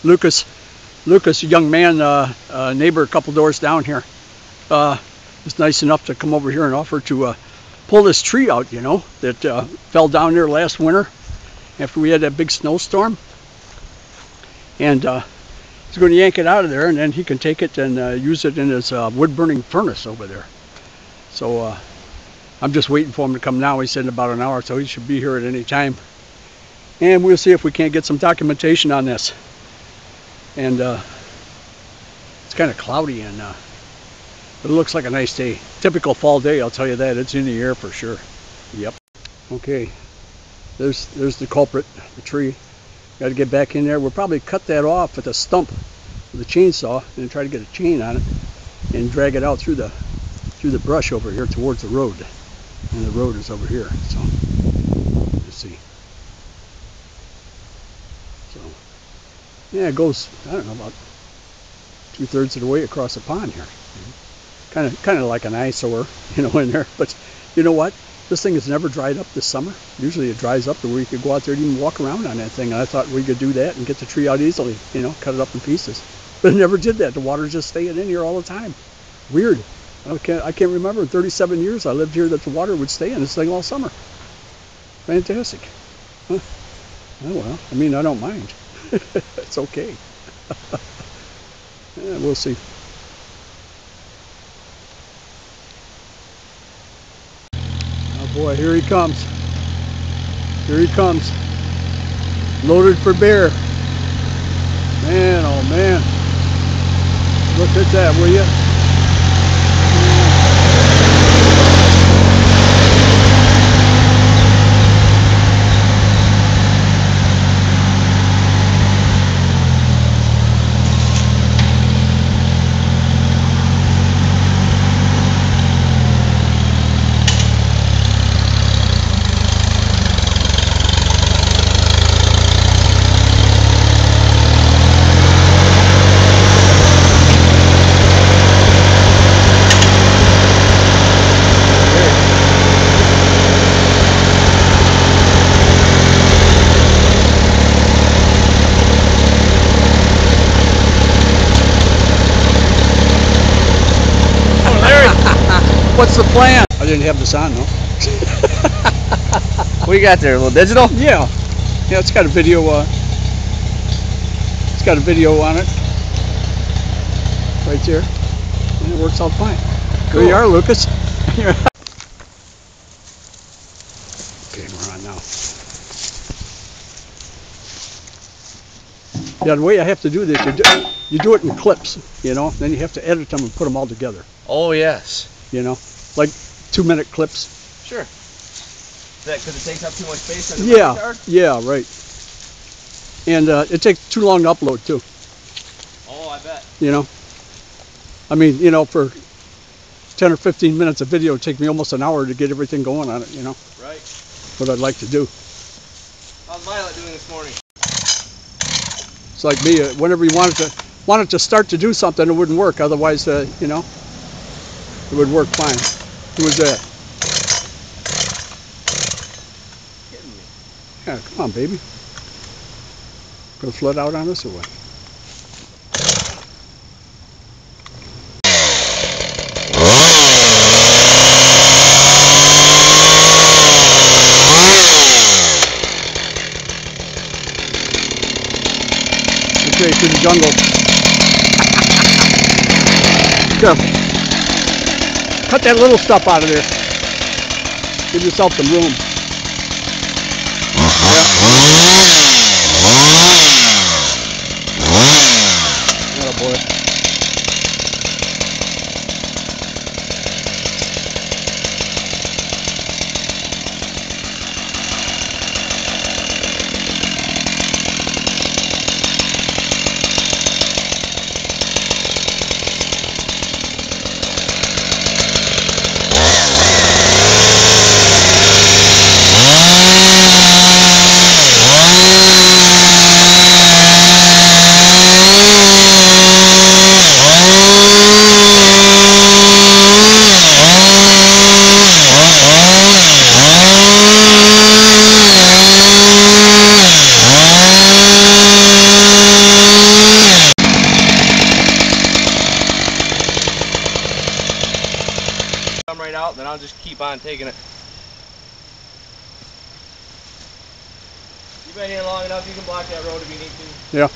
Lucas, a young man, neighbor a couple doors down here, was nice enough to come over here and offer to pull this tree out, you know, that fell down there last winter after we had that big snowstorm. And he's going to yank it out of there, and then he can take it and use it in his wood-burning furnace over there. So I'm just waiting for him to come now. He said in about an hour, so he should be here at any time. And we'll see if we can't get some documentation on this. And it's kind of cloudy, and but it looks like a nice day. Typical fall day, I'll tell you that. It's in the air for sure. Yep. Okay, there's the culprit, the tree. Got to get back in there. We'll probably cut that off with a stump with a chainsaw and try to get a chain on it and drag it out through the brush over here towards the road. And the road is over here. So let's see. So yeah, it goes, I don't know, about 2/3 of the way across the pond here. Kind of like an eyesore, you know, in there. But you know what? This thing has never dried up this summer. Usually it dries up to where you could go out there and even walk around on that thing. And I thought we could do that and get the tree out easily, you know, cut it up in pieces. But it never did that. The water's just staying in here all the time. Weird. I can't remember in 37 years I lived here that the water would stay in this thing all summer. Fantastic. Huh. Oh well, I mean, I don't mind. It's okay. Yeah, we'll see. Oh boy, here he comes. Here he comes. Loaded for bear. Man, oh man. Look at that, will you? What's the plan? I didn't have this on though. What you got there? A little digital? Yeah. Yeah, it's got a video. It's got a video on it. Right there. And it works out fine. Cool. There you are, Lucas. Okay, we're on now. Yeah, the way I have to do this, you do it in clips, you know. Then you have to edit them and put them all together. Oh yes. You know, like 2-minute clips. Sure. Because it takes up too much space on the memory card? Yeah, right. And it takes too long to upload too. Oh, I bet. You know, I mean, you know, for 10 or 15 minutes of video, it takes me almost an hour to get everything going on it. You know. Right. What I'd like to do. How's Violet doing this morning? It's like me. Whenever you wanted to start to do something, it wouldn't work. Otherwise, you know. It would work fine. Who was that? Kidding me. Yeah, come on, baby. Gonna flood out on us or what? Okay, to the jungle. Careful. Cut that little stuff out of there. Give yourself some room. Yeah. Oh boy. on taking it. You've been here long enough, you can block that road if you need to. Yeah.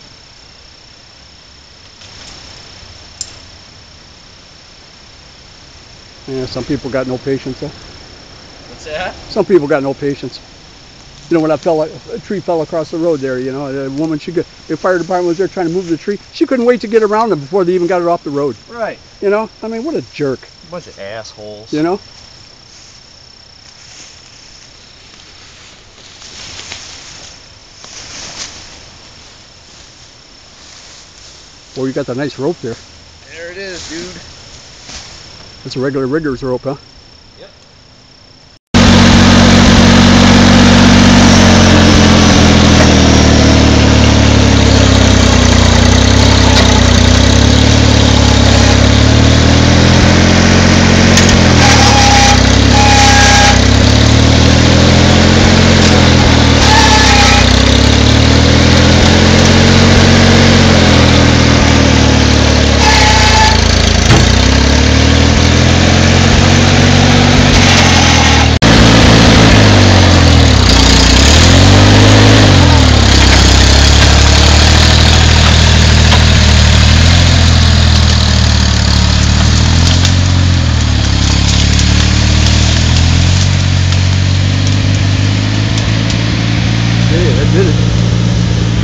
Yeah, some people got no patience, huh? What's that? Some people got no patience. You know, when a tree fell across the road there, you know, the woman, the fire department was there trying to move the tree. She couldn't wait to get around them before they even got it off the road. Right. You know, I mean, what a jerk. A bunch of assholes. You know? Well, you got the nice rope there. There it is, dude. That's a regular rigger's rope, huh? Yep.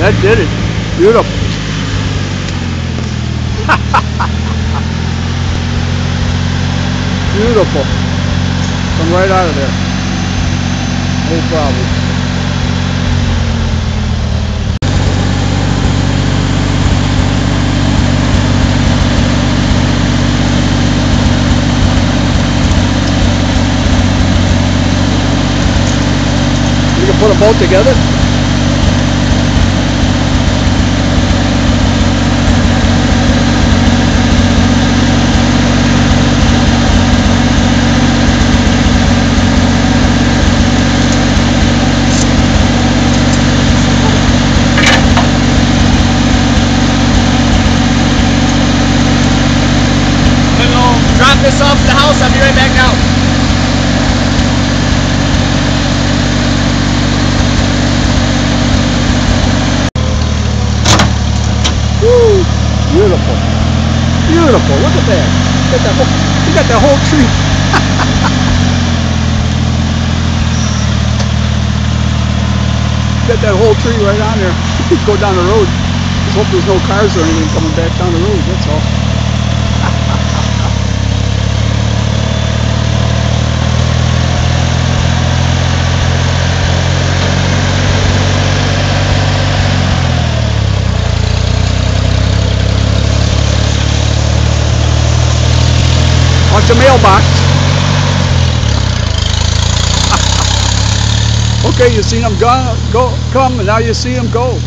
That did it. Beautiful. Beautiful. Come right out of there. No problem. You can put a boat together. Drop this off at the house, I'll be right back out. Woo! Beautiful. Beautiful. Look at that. You got that whole tree. Got that whole tree right on there. Go down the road. Just hope there's no cars or anything coming back down the road, that's all. Watch the mailbox. Okay, you seen them come, and now you see them go.